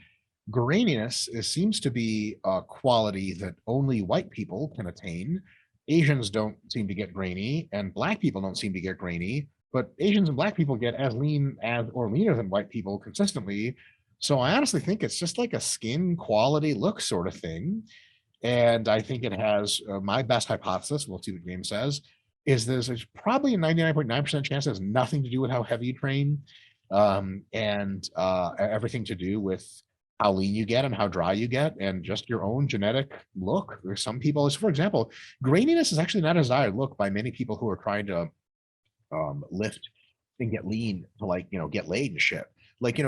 graininess seems to be a quality that only white people can attain. Asians don't seem to get grainy, and Black people don't seem to get grainy, but Asians and Black people get as lean as or leaner than white people consistently. So I honestly think it's just like a skin quality look sort of thing. And I think it has my best hypothesis, we'll see what James says, is there's probably a 99.9% chance it has nothing to do with how heavy you train, and everything to do with how lean you get and how dry you get and just your own genetic look. There's some people, for example, graininess is actually not a desired look by many people who are trying to lift and get lean to, like, get laid and shit. Like,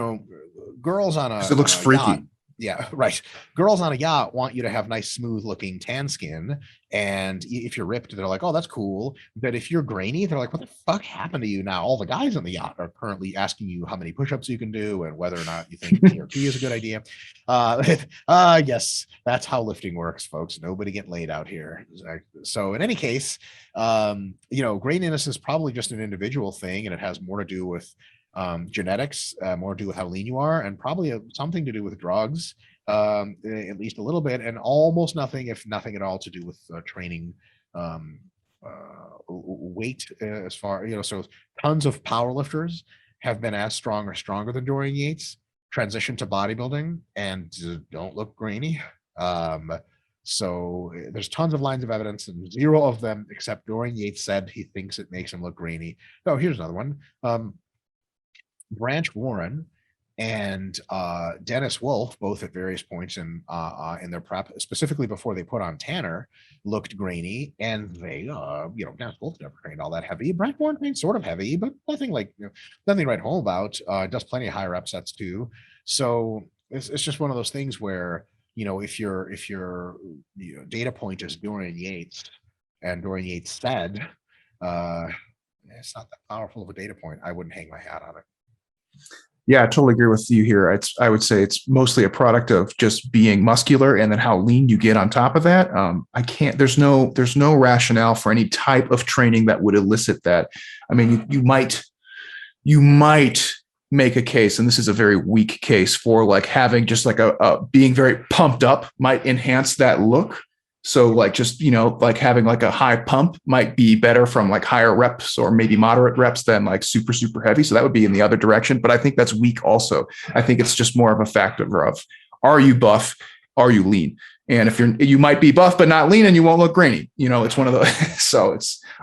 girls on a, it looks freaky. Yacht, yeah, right. Girls on a yacht want you to have nice, smooth looking tan skin. And if you're ripped, they're like, oh, that's cool. But if you're grainy, they're like, what the fuck happened to you? Now, all the guys on the yacht are currently asking you how many push-ups you can do and whether or not you think PRP is a good idea. Yes, that's how lifting works, folks. Nobody get laid out here. So in any case, graininess is probably just an individual thing, and it has more to do with genetics, more to do with how lean you are, and probably something to do with drugs, at least a little bit, and almost nothing, if nothing at all, to do with training weight, as far, so tons of powerlifters have been as strong or stronger than Dorian Yates, transition to bodybuilding, and don't look grainy. So there's tons of lines of evidence, and zero of them, except Dorian Yates, said he thinks it makes him look grainy. Oh, here's another one. Branch Warren and Dennis Wolf, both at various points in their prep, specifically before they put on Tanner, looked grainy, and they, Dennis Wolf never trained all that heavy. Branch Warren trained sort of heavy, but nothing like, nothing to write home about. Does plenty of high rep sets too. So it's just one of those things where, if your data point is Dorian Yates, and Dorian Yates said, it's not that powerful of a data point, I wouldn't hang my hat on it. Yeah, I totally agree with you here. I would say it's mostly a product of just being muscular and then how lean you get on top of that. I can't. There's no rationale for any type of training that would elicit that. I mean, you might make a case, and this is a very weak case for like having just like a being very pumped up might enhance that look. So like just, like having like a high pump might be better from like higher reps or maybe moderate reps than like super, super heavy. So that would be in the other direction. But I think that's weak also. I think it's just more of a factor of, are you buff? Are you lean? And if you might be buff, but not lean, and you won't look grainy. It's one of those. So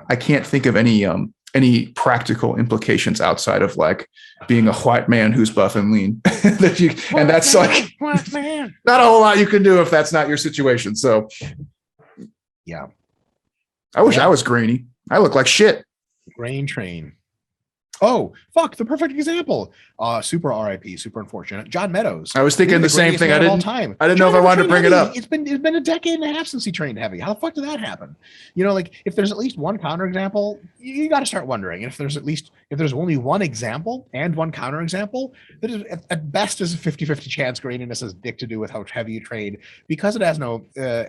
I can't think of any practical implications outside of like being a white man who's buff and lean. And that's like not a whole lot you can do if that's not your situation. So yeah, I wish I was grainy. I look like shit. Grain train. Oh, fuck, the perfect example. Super RIP, super unfortunate. John Meadows. I was thinking the same thing. I didn't know if I wanted to bring it up. It's been a decade and a half since he trained heavy. How the fuck did that happen? Like if there's at least one counterexample, you got to start wondering. And if there's only one example and one counterexample, that is at best is a 50-50 chance graininess has dick to do with how heavy you train, because it has no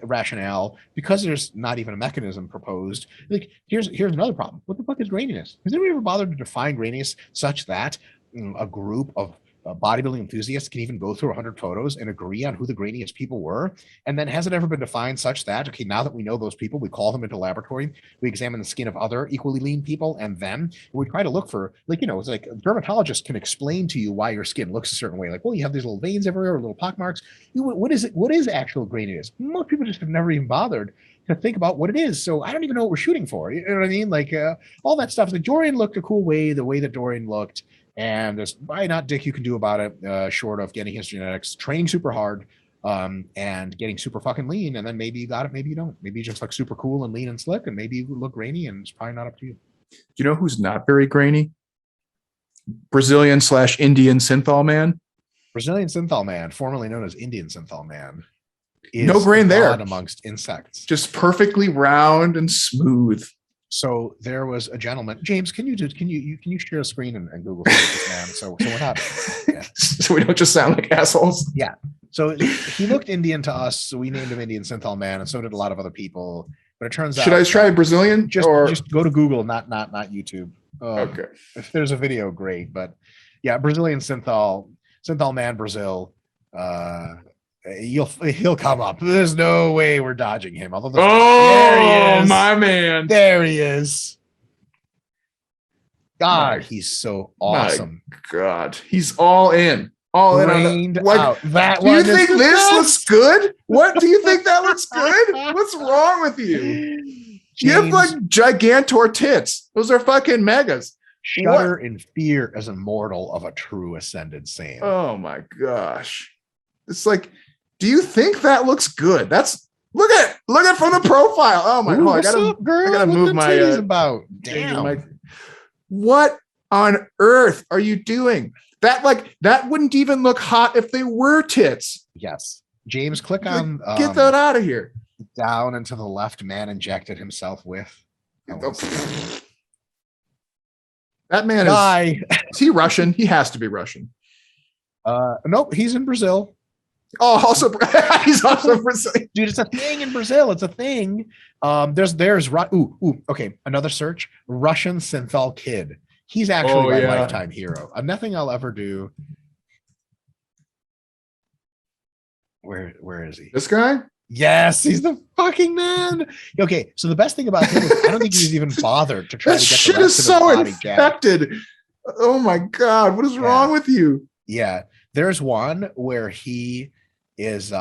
rationale, because there's not even a mechanism proposed. Like here's another problem. What the fuck is graininess? Has anyone ever bothered to define graininess such that a group of bodybuilding enthusiasts can even go through 100 photos and agree on who the grainiest people were? And then has it ever been defined such that, okay, now that we know those people, we call them into laboratory, we examine the skin of other equally lean people, and then we try to look for, it's like a dermatologist can explain to you why your skin looks a certain way. Like, well, you have these little veins everywhere, or little pock marks. What is actual graininess? Most people just have never even bothered to think about what it is. So I don't even know what we're shooting for. You know what I mean? Like all that stuff. Like Dorian looked a cool way, the way that Dorian looked, and there's probably not dick you can do about it, short of getting his genetics, training super hard, and getting super fucking lean. And then maybe you got it, maybe you don't. Maybe you just look super cool and lean and slick, and maybe you look grainy, and it's probably not up to you. Do you know who's not very grainy? Brazilian/Indian Synthol man. Brazilian Synthol man, formerly known as Indian Synthol man. No grain there amongst insects, just perfectly round and smooth. So there was a gentleman. James, can you share a screen and Google this man? So what happened? Yeah. So we don't just sound like assholes. Yeah. So he looked Indian to us, so we named him Indian Synthol man, and so did a lot of other people. But it turns out, should I try Brazilian? Just go to Google, not YouTube. Okay. If there's a video, great. But yeah, Brazilian Synthol man, Brazil. He'll come up. There's no way we're dodging him. Although there he is. My man, there he is. God, he's so awesome. My God, he's all in. All in. Out. That do you think this looks good? What do you think that looks good? What's wrong with you? You have like gigantor tits. Those are fucking megas. Shudder in fear as a mortal of a true ascended Saiyan. Oh my gosh. It's like, do you think that looks good? Look at from the profile. Oh my God. I gotta move my about. Damn. What on earth are you doing? That wouldn't even look hot if they were tits. Yes. James, click on get that out of here. Down and to the left, man injected himself with. That man is he Russian? He has to be Russian. Nope, he's in Brazil. Oh, also he's also Brazilian. Dude, it's a thing in Brazil. It's a thing. Okay. Another search. Russian Synthol kid. He's actually my lifetime hero. Nothing I'll ever do. Where is he? This guy? Yes, he's the fucking man. Okay, so the best thing about him is I don't think he's even bothered to try to get shit the rest is of his so body infected. Jacked. Oh my God, what is wrong with you? Yeah, there's one where he is in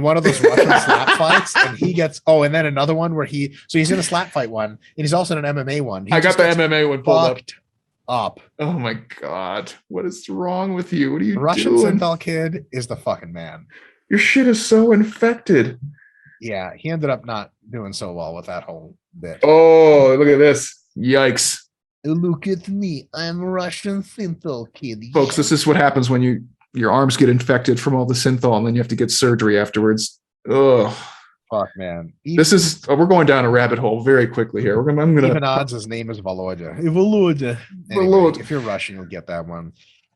one of those Russian slap fights, and he gets and then another one where he's in a slap fight one, and he's also in an MMA one. I got the MMA one pulled up. Oh my God, what is wrong with you? What are you Russian doing? Synthol kid is the fucking man. Your shit is so infected. Yeah, he ended up not doing so well with that whole bit. Oh, look at this. Yikes. Look at me. I'm a Russian Synthol kid. Folks, this is what happens when your arms get infected from all the Synthol and then you have to get surgery afterwards. Ugh. Fuck, man. We're going down a rabbit hole very quickly here. Even odds his name is Volodya. Volodya. Anyway, if you're Russian, you'll get that one.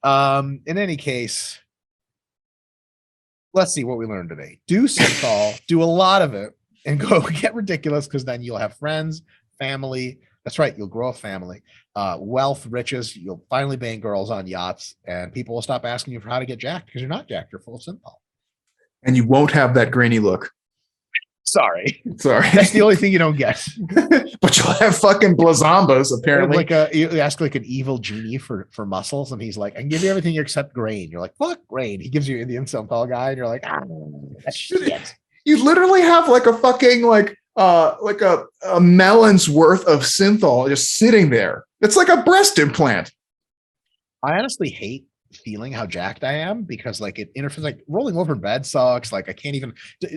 In any case, let's see what we learned today. Do Synthol, do a lot of it, and go get ridiculous, because then you'll have friends, family. That's right, you'll grow a family, wealth, riches. You'll finally bang girls on yachts, and people will stop asking you for how to get jacked, because you're not jacked. You're full of Synthol. And you won't have that grainy look. Sorry. That's the only thing you don't get. But you'll have fucking blazambas, apparently. You ask like an evil genie for muscles, and he's like, I can give you everything except grain. You're like, fuck grain. He gives you the Synthol guy, and you're like, that's shit. You literally have like a fucking like a melon's worth of Synthol just sitting there. It's like a breast implant. I honestly hate feeling how jacked I am, because like it interferes. Like rolling over in bed sucks. Like I can't even,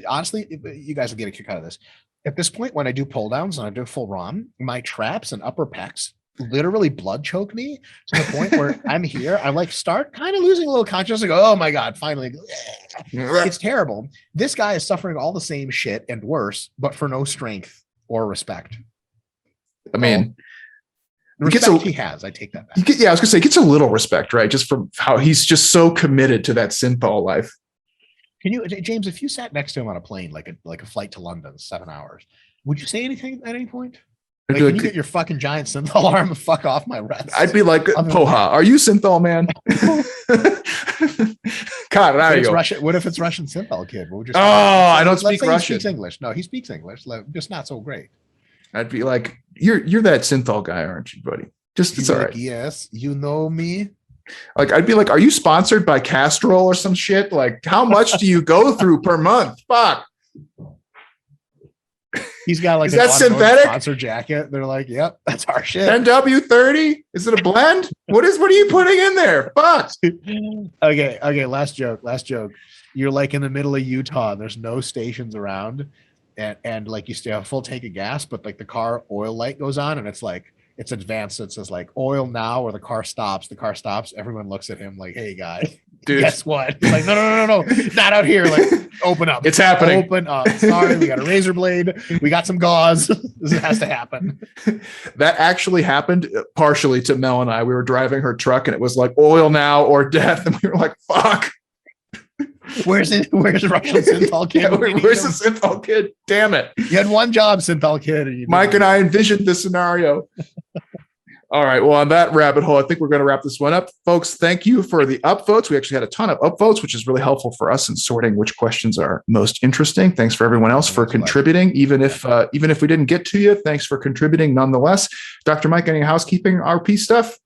honestly, you guys will get a kick out of this. At this point, when I do pull downs and I do full ROM, my traps and upper pecs literally blood choke me to the point where I'm here. I like start kind of losing a little consciousness. Like, oh my God, finally. It's terrible. This guy is suffering all the same shit and worse, but for no strength or respect. I mean, he has. I take that back. I was gonna say, he gets a little respect, right? Just from how he's just so committed to that Synthol life. Can you, James, if you sat next to him on a plane, like a flight to London, 7 hours, would you say anything at any point? Like, can you get your fucking giant Synthol arm and fuck off my rest? I'd be like, Poha, are you Synthol, man? God, there you go. What if it's Russian Synthol kid? I don't speak Russian. He speaks English. No, he speaks English, just not so great. I'd be like, you're that Synthol guy, aren't you, buddy? It's all right. Yes, you know me. Like, I'd be like, are you sponsored by Castrol or some shit? Like, how much do you go through per month? Fuck. He's got like is that synthetic sponsor jacket. They're like, yep, that's our shit. NW30. Is it a blend? What are you putting in there? Fuck. Okay. Last joke. You're like in the middle of Utah and there's no stations around, and like you still have a full tank of gas, but like the car oil light goes on and it's like, it's advanced. So it says like oil now, or the car stops. Everyone looks at him like, hey guy, dude, guess what? He's like, no, not out here. Like, open up. It's happening. Open up. Sorry, we got a razor blade. We got some gauze. This has to happen. That actually happened partially to Mel and I. We were driving her truck and it was like oil now or death. And we were like, fuck. Where's Russian Synthol kid? Yeah, where's the Synthol kid? Damn it. You had one job, Synthol kid. Mike and I envisioned this scenario. All right. Well, on that rabbit hole, I think we're going to wrap this one up. Folks, thank you for the upvotes. We actually had a ton of upvotes, which is really helpful for us in sorting which questions are most interesting. Thanks for everyone else for contributing. Even if we didn't get to you, thanks for contributing nonetheless. Dr. Mike, any housekeeping RP stuff?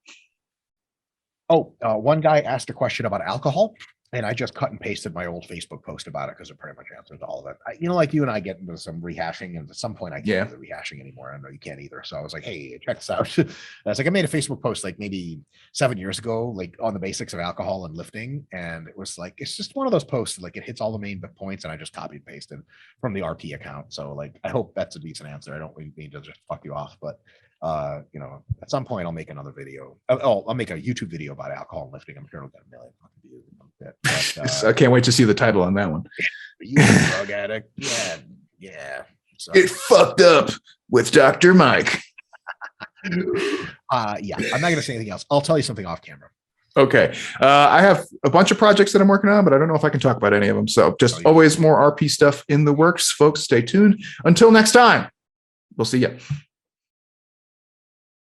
One guy asked a question about alcohol, and I just cut and pasted my old Facebook post about it because it pretty much answers all of it. Like you and I get into some rehashing, and at some point I can't do the rehashing anymore. I know you can't either. So I was like, hey, check this out. I was like, I made a Facebook post like maybe 7 years ago, like on the basics of alcohol and lifting. And it was like, it's just one of those posts, like it hits all the main points, and I just copied and pasted from the RP account. So like, I hope that's a decent answer. I don't mean to just fuck you off, but at some point I'll make another video. I'll make a YouTube video about alcohol and lifting. I'm sure it'll get a million fucking views. But, I can't wait to see the title on that one. You a drug addict? Yeah. So. Get fucked up with Dr. Mike. I'm not going to say anything else. I'll tell you something off camera. Okay. I have a bunch of projects that I'm working on, but I don't know if I can talk about any of them. So just always more RP stuff in the works. Folks, stay tuned. Until next time, we'll see you.